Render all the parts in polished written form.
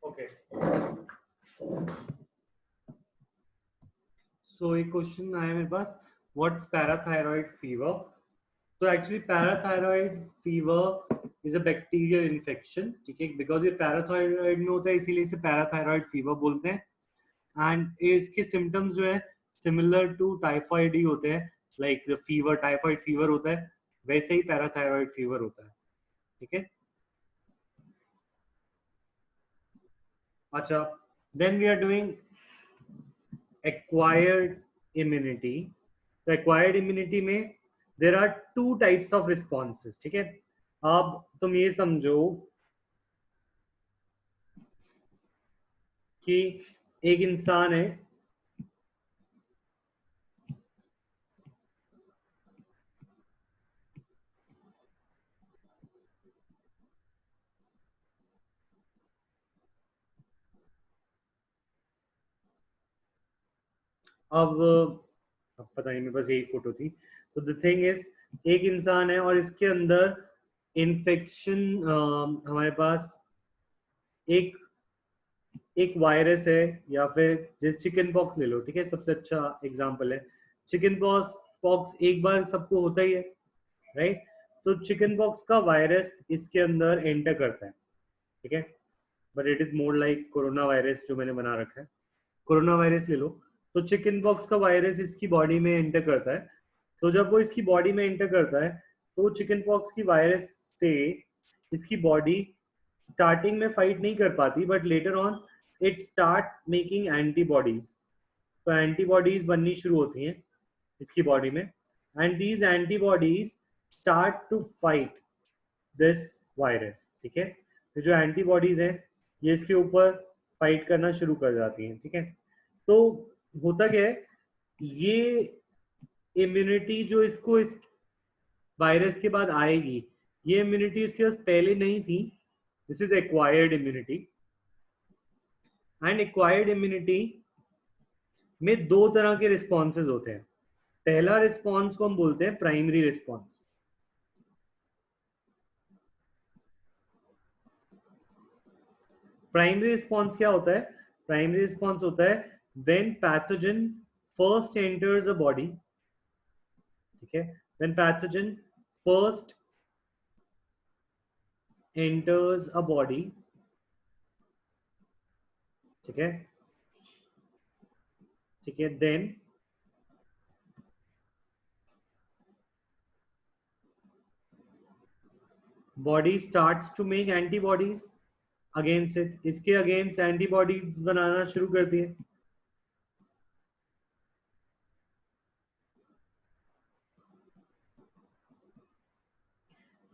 Okay, सो एक question आया मेरे पास, व्हाट्स पैराथायरॉइड फीवर? तो actually parathyroid fever is a bacterial infection, ठीक है, बिकॉज ये पैराथायरॉइड में होता है इसीलिए इसे पैराथायरॉइड फीवर बोलते हैं। एंड इसके सिम्टम्स जो है सिमिलर टू टाइफाइड ही होते हैं, like the fever, typhoid fever होता है वैसे ही पैराथायरॉइड फीवर होता है, ठीक है। अच्छा, then we are doing acquired immunity. तो एक्वायर्ड इम्यूनिटी में there are two types of responses, ठीक है। अब तुम ये समझो कि एक इंसान है, अब पता नहीं, मेरे पास यही फोटो थी। तो द थिंग इज, एक इंसान है और इसके अंदर इन्फेक्शन, हमारे पास एक एक वायरस है, या फिर जैसे चिकन पॉक्स ले लो, ठीक है, सबसे अच्छा एग्जांपल है। चिकन पॉक्स पॉक्स एक बार सबको होता ही है, राइट। तो चिकन पॉक्स का वायरस इसके अंदर एंटर करता है, ठीक है, but it is more like corona virus जो मैंने बना रखा है। कोरोना वायरस ले लो, तो चिकन पॉक्स का वायरस इसकी बॉडी में एंटर करता है। तो जब वो इसकी बॉडी में एंटर करता है, तो चिकन पॉक्स की वायरस से इसकी बॉडी स्टार्टिंग में फाइट नहीं कर पाती, but later on it start making antibodies. तो एंटीबॉडीज बननी शुरू होती हैं इसकी बॉडी में, and these antibodies start to fight this virus, ठीक है। तो जो एंटीबॉडीज हैं ये इसके ऊपर फाइट करना शुरू कर जाती हैं, ठीक है। तो होता क्या है, ये इम्यूनिटी जो इसको इस वायरस के बाद आएगी, ये इम्यूनिटी इसके पास पहले नहीं थी। This is acquired immunity. And acquired immunity में दो तरह के रिस्पॉन्सेज होते हैं। पहला रिस्पॉन्स को हम बोलते हैं प्राइमरी रिस्पॉन्स। प्राइमरी रिस्पॉन्स क्या होता है? प्राइमरी रिस्पॉन्स होता है when pathogen first enters a body, ठीक है, when pathogen first enters a body, ठीक है, ठीक है, then body starts to make antibodies against it, इसके अगेंस्ट एंटीबॉडीज बनाना शुरू करती है।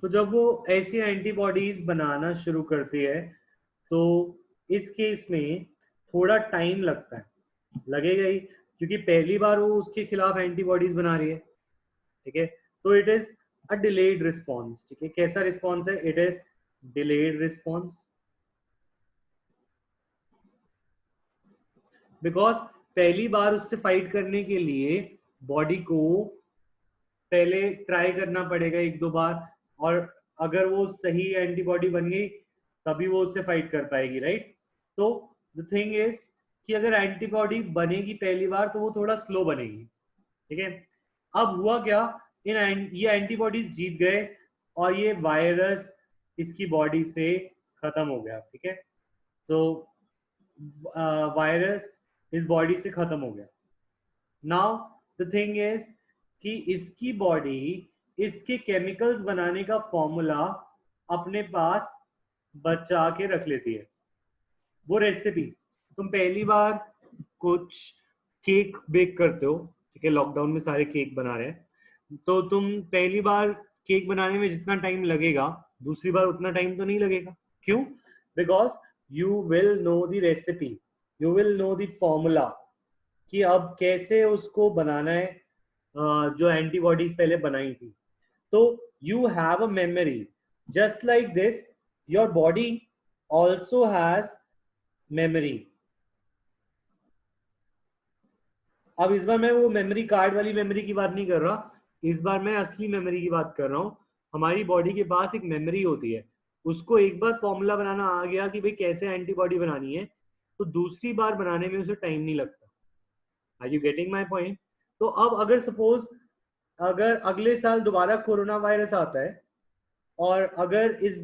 तो जब वो ऐसी एंटीबॉडीज बनाना शुरू करती है तो इस केस में थोड़ा टाइम लगता है, लगेगा ही, क्योंकि पहली बार वो उसके खिलाफ एंटीबॉडीज बना रही है। ठीक है, तो it is a delayed response. ठीक है, कैसा रिस्पॉन्स है? It is delayed response, because पहली बार उससे फाइट करने के लिए बॉडी को पहले ट्राई करना पड़ेगा एक दो बार, और अगर वो सही एंटीबॉडी बन गई तभी वो उससे फाइट कर पाएगी, राइट? तो द थिंग इज कि अगर एंटीबॉडी बनेगी पहली बार तो वो थोड़ा स्लो बनेगी। ठीक है, अब हुआ क्या, ये एंटीबॉडीज जीत गए और ये वायरस इसकी बॉडी से खत्म हो गया। ठीक है, तो वायरस इस बॉडी से खत्म हो गया। नाउ द थिंग इज कि इसकी बॉडी इसके केमिकल्स बनाने का फॉर्मूला अपने पास बचा के रख लेती है। वो रेसिपी, तुम पहली बार कुछ केक बेक करते हो, ठीक है, लॉकडाउन में सारे केक बना रहे हैं, तो तुम पहली बार केक बनाने में जितना टाइम लगेगा दूसरी बार उतना टाइम तो नहीं लगेगा। क्यों? Because you will know the recipe, you will know the formula कि अब कैसे उसको बनाना है, जो एंटीबॉडीज पहले बनाई थी। तो you have a memory, just like this your body also has memory. अब इस बार मैं वो मेमोरी कार्ड वाली मेमोरी की बात नहीं कर रहा, इस बार मैं असली मेमोरी की बात कर रहा हूँ। हमारी बॉडी के पास एक मेमोरी होती है, उसको एक बार फॉर्मूला बनाना आ गया कि भाई कैसे एंटीबॉडी बनानी है, तो दूसरी बार बनाने में उसे टाइम नहीं लगता। Are you getting my point? तो अब अगर सपोज अगर अगले साल दोबारा कोरोना वायरस आता है और अगर इस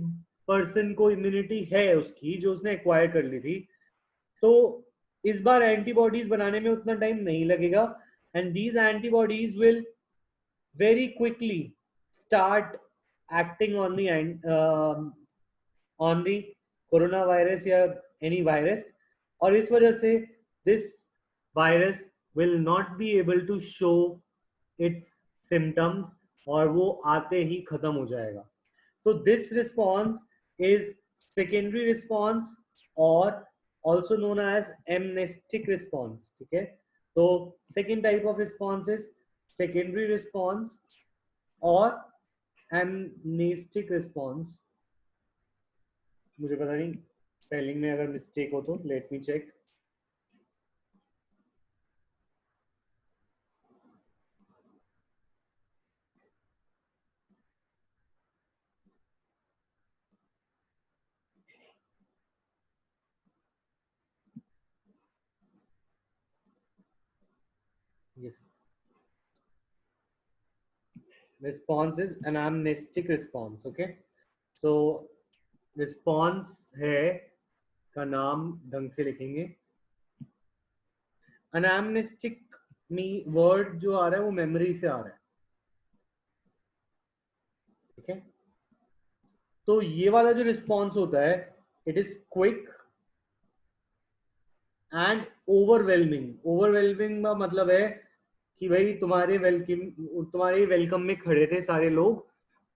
पर्सन को इम्यूनिटी है उसकी जो उसने एक्वायर कर ली थी, तो इस बार एंटीबॉडीज बनाने में उतना टाइम नहीं लगेगा, and these antibodies will very quickly start acting on the corona virus या एनी वायरस, और इस वजह से this virus will not be able to show its symptoms, और वो आते ही खत्म हो जाएगा। तो this response is secondary response और also known as amnestic response. ठीक है, तो second type of response is secondary response और एमनेस्टिक रिस्पॉन्स। मुझे पता नहीं स्पेलिंग में अगर मिस्टेक हो तो let me check. Yes, response is anamnestic response. Okay, so response है का नाम ढंग से लिखेंगे। एनामनेस्टिक में वर्ड जो आ रहा है वो मेमोरी से आ रहा है। ठीक है, तो ये वाला जो रिस्पॉन्स होता है it is quick and overwhelming. Overwhelming का मतलब है कि भाई तुम्हारे वेलकम में खड़े थे सारे लोग,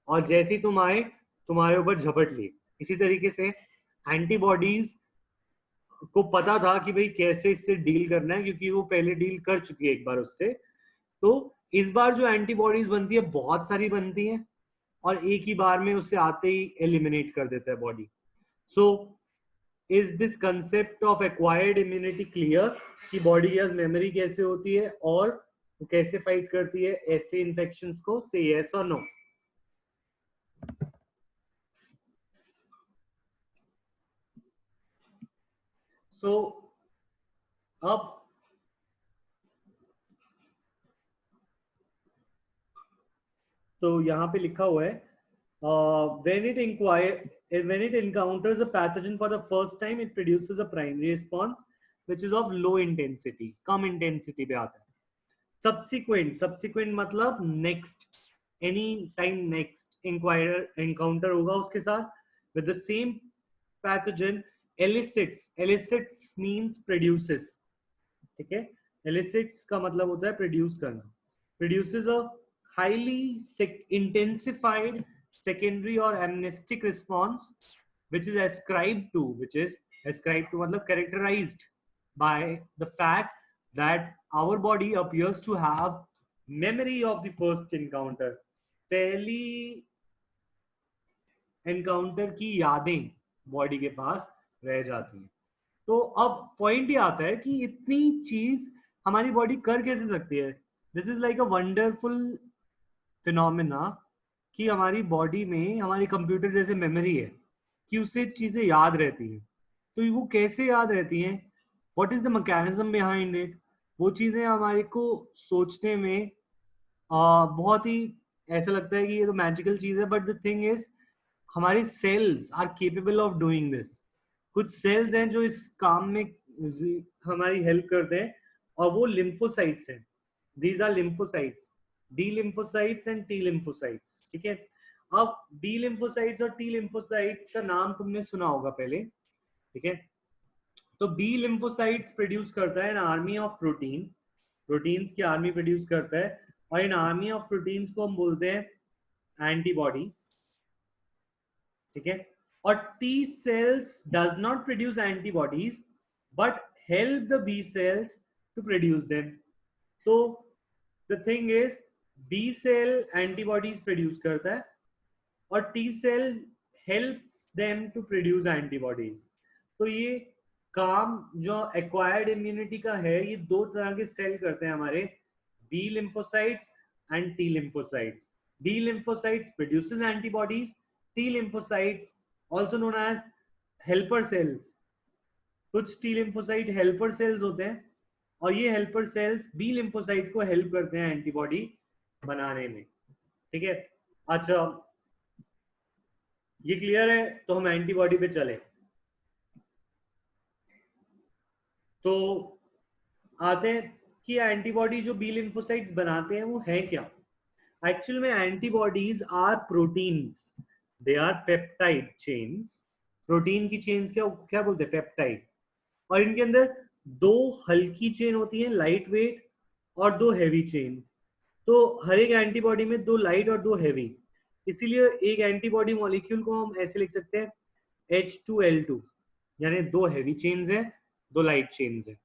और जैसे ही तुम आए तुम्हारे ऊपर झपट लिए। इसी तरीके से एंटीबॉडीज को पता था कि भाई कैसे इससे डील करना है, क्योंकि वो पहले डील कर चुकी है एक बार उससे। तो इस बार जो एंटीबॉडीज बनती है बहुत सारी बनती हैं, और एक ही बार में उससे आते ही एलिमिनेट कर देता है body. So is this concept of acquired immunity clear कि बॉडी की मेमोरी कैसे होती है और वो कैसे फाइट करती है ऐसे इन्फेक्शंस को? से यस और नो? सो अब तो यहाँ पे लिखा हुआ है when it encounters a pathogen for the first time it produces a primary response which is of low intensity, come intensity पे आता है। सब्सिक्वेंट मतलब next, any time next encounter होगा उसके साथ with the same pathogen एलिसिट्स means produces. ठीक है, एलिसिट्स का मतलब होता है प्रोड्यूस करना, produces a highly intensified secondary or amnestic response which is ascribed to मतलब characterized by the fact that our body appears to have memory of the first encounter. पहली encounter की यादें बॉडी के पास रह जाती हैं. तो अब पॉइंट ये आता है कि इतनी चीज हमारी बॉडी कर कैसे सकती है. This is like a wonderful phenomena कि हमारी बॉडी में हमारी कंप्यूटर जैसे मेमोरी है कि उससे चीजें याद रहती हैं. तो वो कैसे याद रहती हैं, what is the mechanism behind it, वो चीजें हमारे को सोचने में बहुत ही ऐसा लगता है कि ये तो मैजिकल चीज है. बट द थिंग इज हमारे cells are capable of doing this. कुछ सेल्स हैं जो इस काम में हमारी हेल्प करते हैं और वो लिम्फोसाइट्स हैं. These are lymphocytes, D lymphocytes and T lymphocytes. ठीक है. अब डी लिम्फोसाइट्स और टी लिम्फोसाइट्स का नाम तुमने सुना होगा पहले. ठीक है. तो बी लिम्फोसाइट्स प्रोड्यूस करता है an army of protein, proteins की आर्मी प्रोड्यूस करता है और इन आर्मी ऑफ प्रोटीन्स को हम बोलते हैं एंटीबॉडीज. ठीक है. और T cells does not produce antibodies but help the B cells to produce them. तो the thing is B cell antibodies produce करता है और T cell helps them to produce antibodies. तो ये काम जो एक्वायर्ड इम्यूनिटी का है ये दो तरह के सेल करते हैं हमारे, B lymphocytes and T lymphocytes. B lymphocytes produces antibodies, T lymphocytes also known as helper cells. कुछ टी लिम्फोसाइट हेल्पर सेल्स होते हैं और ये हेल्पर सेल्स बी लिम्फोसाइट को हेल्प करते हैं एंटीबॉडी बनाने में. ठीक है. अच्छा, ये क्लियर है. तो हम एंटीबॉडी पे चले. तो आते हैं कि एंटीबॉडी जो बी लिम्फोसाइट्स बनाते हैं वो है क्या. एक्चुअल में antibodies are proteins, they are peptide chains. Protein की चेन्स क्या क्या बोलते हैं, पेप्टाइड. और इनके अंदर दो हल्की चेन होती है लाइट वेट और दो हैवी चेन्स. तो हर एक एंटीबॉडी में दो लाइट और दो हैवी, इसीलिए एक एंटीबॉडी मॉलिक्यूल को हम ऐसे लिख सकते हैं H2L2, यानी दो हैवी चेन्स है, दो लाइट चेन्स है.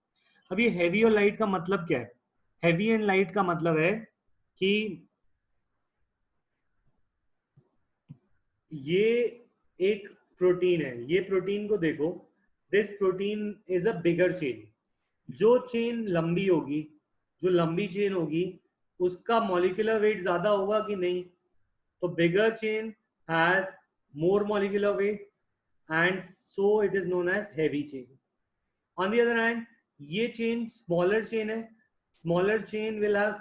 अब ये हैवी और लाइट का मतलब क्या है. हैवी एंड लाइट का मतलब है कि ये एक प्रोटीन है, ये प्रोटीन को देखो, this protein is a bigger chain. जो चेन लंबी होगी, जो लंबी चेन होगी उसका मॉलिक्यूलर वेट ज्यादा होगा कि नहीं. तो bigger chain has more molecular weight and so it is known as heavy chain. On the other hand ये चेन स्मॉलर चेन है, smaller chain will have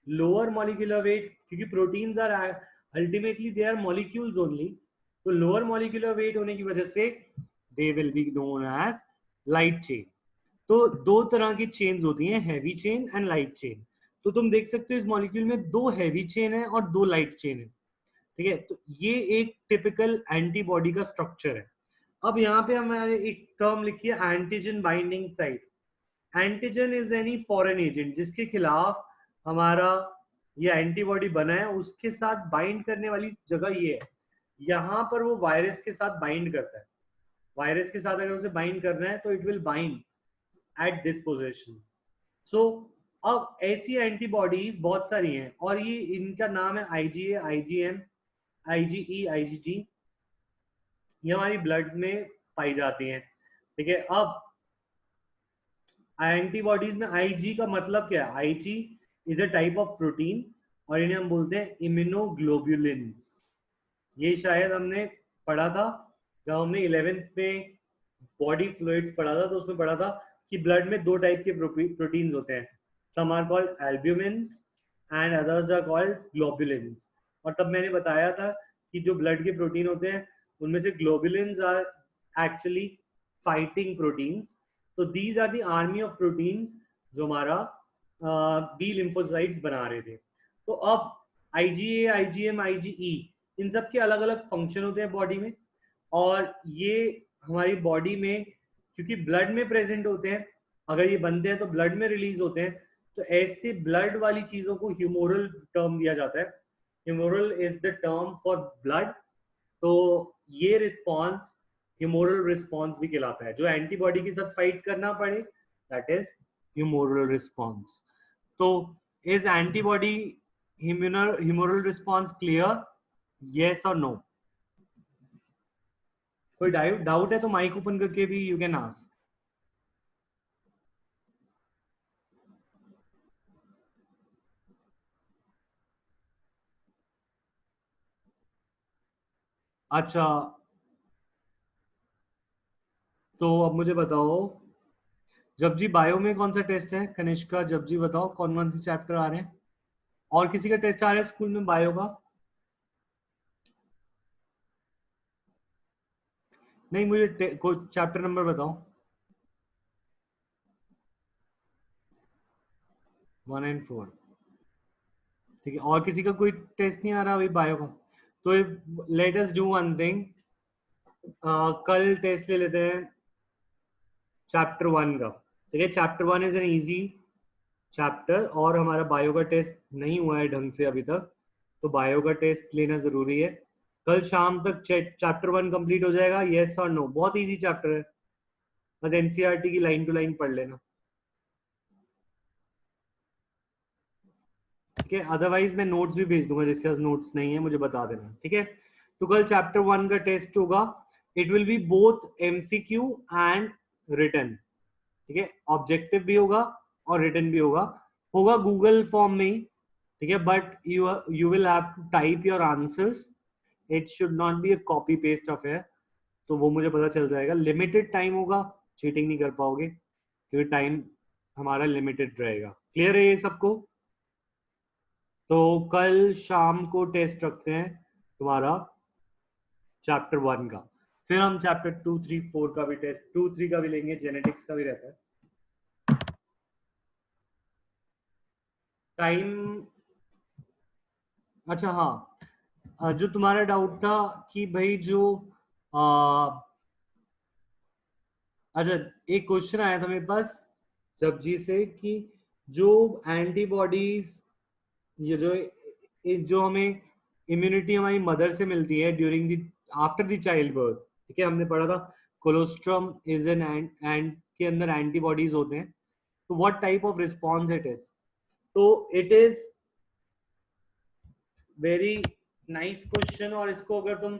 lower molecular weight क्योंकि proteins are ultimately they are molecules only. तो lower molecular weight होने की वजह से they will be known as light chain. तो दो तरह की चेन्स होती हैं, heavy chain and light chain. तो तुम देख सकते हो इस मॉलिक्यूल में दो हैवी चेन है और दो लाइट चेन है. ठीक है. तो ये एक टिपिकल एंटीबॉडी का स्ट्रक्चर है. अब यहाँ पे हमारे एक टर्म लिखी है antigen binding site. Antigen is any foreign agent जिसके खिलाफ हमारा ये एंटीबॉडी बना है, उसके साथ बाइंड करने वाली जगह ये है. यहाँ पर वो वायरस के साथ बाइंड करता है. वायरस के साथ अगर उसे बाइंड करना है तो it will bind at this position. So अब ऐसी एंटीबॉडीज बहुत सारी हैं और ये इनका नाम है IgA, IgM, IgE, IgG. ये हमारी ब्लड में पाई जाती हैं. ठीक है. अब एंटीबॉडीज में IG का मतलब क्या है. IG is a type of protein और इन्हें हम बोलते हैं इम्यूनोग्लोबुलिन्स. ये शायद हमने पढ़ा था जब हमने 11th में बॉडी फ्लूइड्स पढ़ा था, तो उसमें पढ़ा था कि ब्लड में दो टाइप के प्रोटीन्स होते हैं. Some are called albumins and others are called globulins. और तब मैंने बताया था कि जो ब्लड के प्रोटीन होते हैं उनमें से globulins are actually fighting proteins. तो these are the army of proteins जो हमारा बी लिम्फोसाइट्स बना रहे थे. तो अब IgA, IgM, IgE इन सब के अलग अलग फंक्शन होते हैं बॉडी में और ये हमारी बॉडी में क्योंकि ब्लड में प्रेजेंट होते हैं, अगर ये बनते हैं तो ब्लड में रिलीज होते हैं. तो ऐसे ब्लड वाली चीजों को ह्यूमोरल टर्म दिया जाता है. Humoral is the term for blood, तो ये रिस्पॉन्स ह्यूमोरल रिस्पॉन्स भी कहलाता है। जो एंटीबॉडी के साथ फाइट करना पड़े, दैट इज ह्यूमोरल रिस्पॉन्स। तो is antibody humoral response clear? Yes और नो? कोई डाउट है तो माइक ओपन करके भी यू कैन आस्क। अच्छा, तो अब मुझे बताओ, जपजी बायो में कौन सा टेस्ट है? कनिष्का, जपजी बताओ कौन कौन से चैप्टर आ रहे हैं? और किसी का टेस्ट आ रहा है स्कूल में बायो का? नहीं, मुझे कोई चैप्टर नंबर बताओ। 1 and 4, ठीक है। और किसी का कोई टेस्ट नहीं आ रहा अभी बायो का? तो let us do one thing, कल टेस्ट ले लेते हैं चैप्टर 1 का, ठीक है। Chapter 1 is an easy chapter, और हमारा बायो का टेस्ट नहीं हुआ है ढंग से अभी तक, तो बायो का टेस्ट लेना जरूरी है। कल शाम तक चैप्टर 1 कंप्लीट हो जाएगा, यस और नो? बहुत इजी चैप्टर है, बस एनसीईआरटी की लाइन टू लाइन पढ़ लेना, ठीक है। अदरवाइज मैं नोट्स भी भेज दूंगा, जिसके पास नोट्स नहीं है मुझे बता देना, ठीक है। तो कल चैप्टर 1 का टेस्ट होगा, it will be both MCQ and written, ठीक है। ऑब्जेक्टिव भी होगा और रिटन भी होगा, होगा गूगल फॉर्म में ही, ठीक है। But you will have to type your answers, it should not be a copy paste affair, तो वो मुझे पता चल जाएगा। लिमिटेड टाइम होगा, चीटिंग नहीं कर पाओगे क्योंकि टाइम हमारा लिमिटेड रहेगा। क्लियर है ये सबको? तो कल शाम को टेस्ट रखते हैं तुम्हारा चैप्टर 1 का, फिर हम चैप्टर 2, 3, 4 का भी टेस्ट, 2, 3 का भी लेंगे, जेनेटिक्स का भी रहता है टाइम। अच्छा हाँ, जो तुम्हारा डाउट था कि भाई जो अच्छा, एक क्वेश्चन आया था मेरे पास जपजी से कि जो एंटीबॉडीज, ये जो हमें इम्यूनिटी हमारी मदर से मिलती है during the after the child birth, ठीक है, हमने पढ़ा था कोलोस्ट्रम इज एन एंड के अंदर एंटीबॉडीज होते हैं, तो what type of response it is? तो it is very nice question, और इसको अगर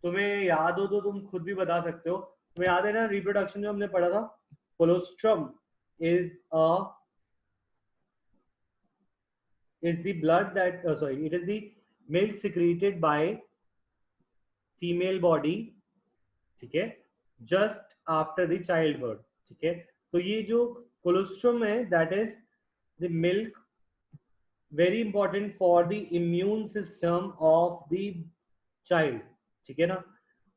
तुम्हें याद हो तो तुम खुद भी बता सकते हो। तुम्हें याद है ना रिप्रोडक्शन जो हमने पढ़ा था, colostrum is a is the blood that sorry, it is the milk secreted by female body, ठीक है, just after the child birth, ठीक है। तो ये जो कोलोस्ट्रम है that is the milk, very important for the immune system of the child, ठीक है ना।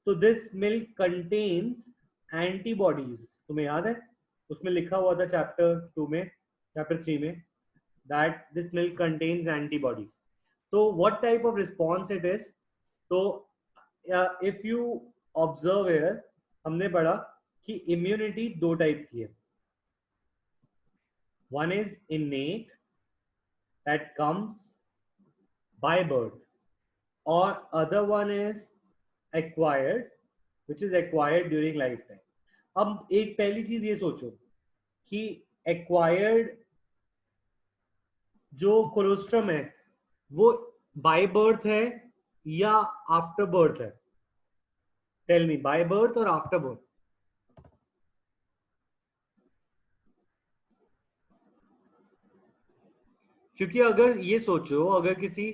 तो दिस मिल्क कंटेन्स एंटीबॉडीज, तुम्हें याद है उसमें लिखा हुआ था चैप्टर 2 में, चैप्टर 3 में, that this milk contains antibodies. So what type of response it is? So if you observe here, हमने पढ़ा कि immunity दो टाइप की है, one is innate that comes by birth, or other one is acquired which is acquired during lifetime. अब एक पहली चीज ये सोचो कि acquired जो कोलोस्ट्रम है वो बाय बर्थ है या आफ्टर बर्थ है? टेल मी, बाय बर्थ और आफ्टर बर्थ? क्योंकि अगर ये सोचो, अगर किसी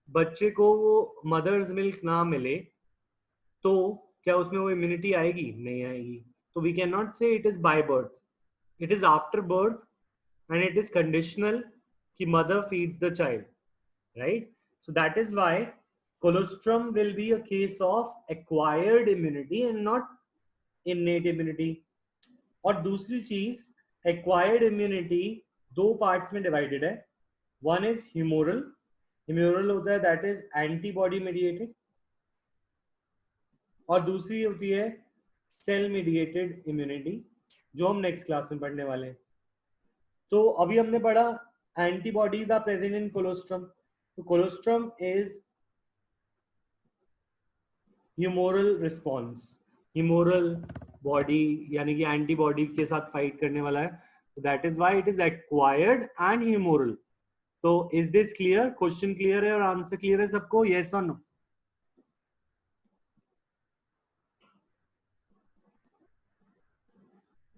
बच्चे को वो मदर्स मिल्क ना मिले तो क्या उसमें वो इम्यूनिटी आएगी? नहीं आएगी। तो we can not say it is by birth, it is after birth and it is conditional कि mother feeds the child, right? So that is why colostrum will be a case of acquired immunity and not innate immunity. और दूसरी चीज, acquired immunity दो parts में divided है, one is humoral, humoral होता है that is antibody mediated, और दूसरी होती है सेल मेडिएटेड इम्यूनिटी, जो हम नेक्स्ट क्लास में पढ़ने वाले हैं। तो अभी हमने पढ़ा antibodies are present in colostrum, तो colostrum is humoral response, humoral body यानी कि एंटीबॉडी के साथ फाइट करने वाला है, that is why it is acquired and humoral. तो is this clear? Question clear है और आंसर क्लियर है सबको? यस और नो?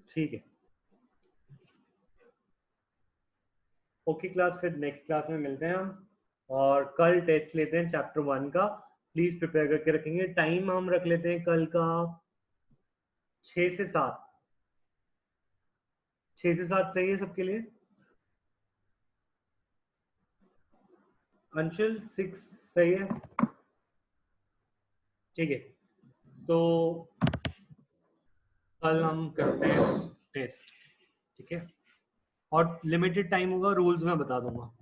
ठीक है, ओके क्लास, फिर नेक्स्ट क्लास में मिलते हैं हम, और कल टेस्ट लेते हैं चैप्टर 1 का। प्लीज प्रिपेयर करके रखेंगे। टाइम हम रख लेते हैं कल का 6 से 7। 6 से 7 सही है सबके लिए? अंशुल 6 सही है? ठीक है, तो कल हम करते हैं टेस्ट, ठीक है? और लिमिटेड टाइम होगा, रूल्स मैं बता दूंगा।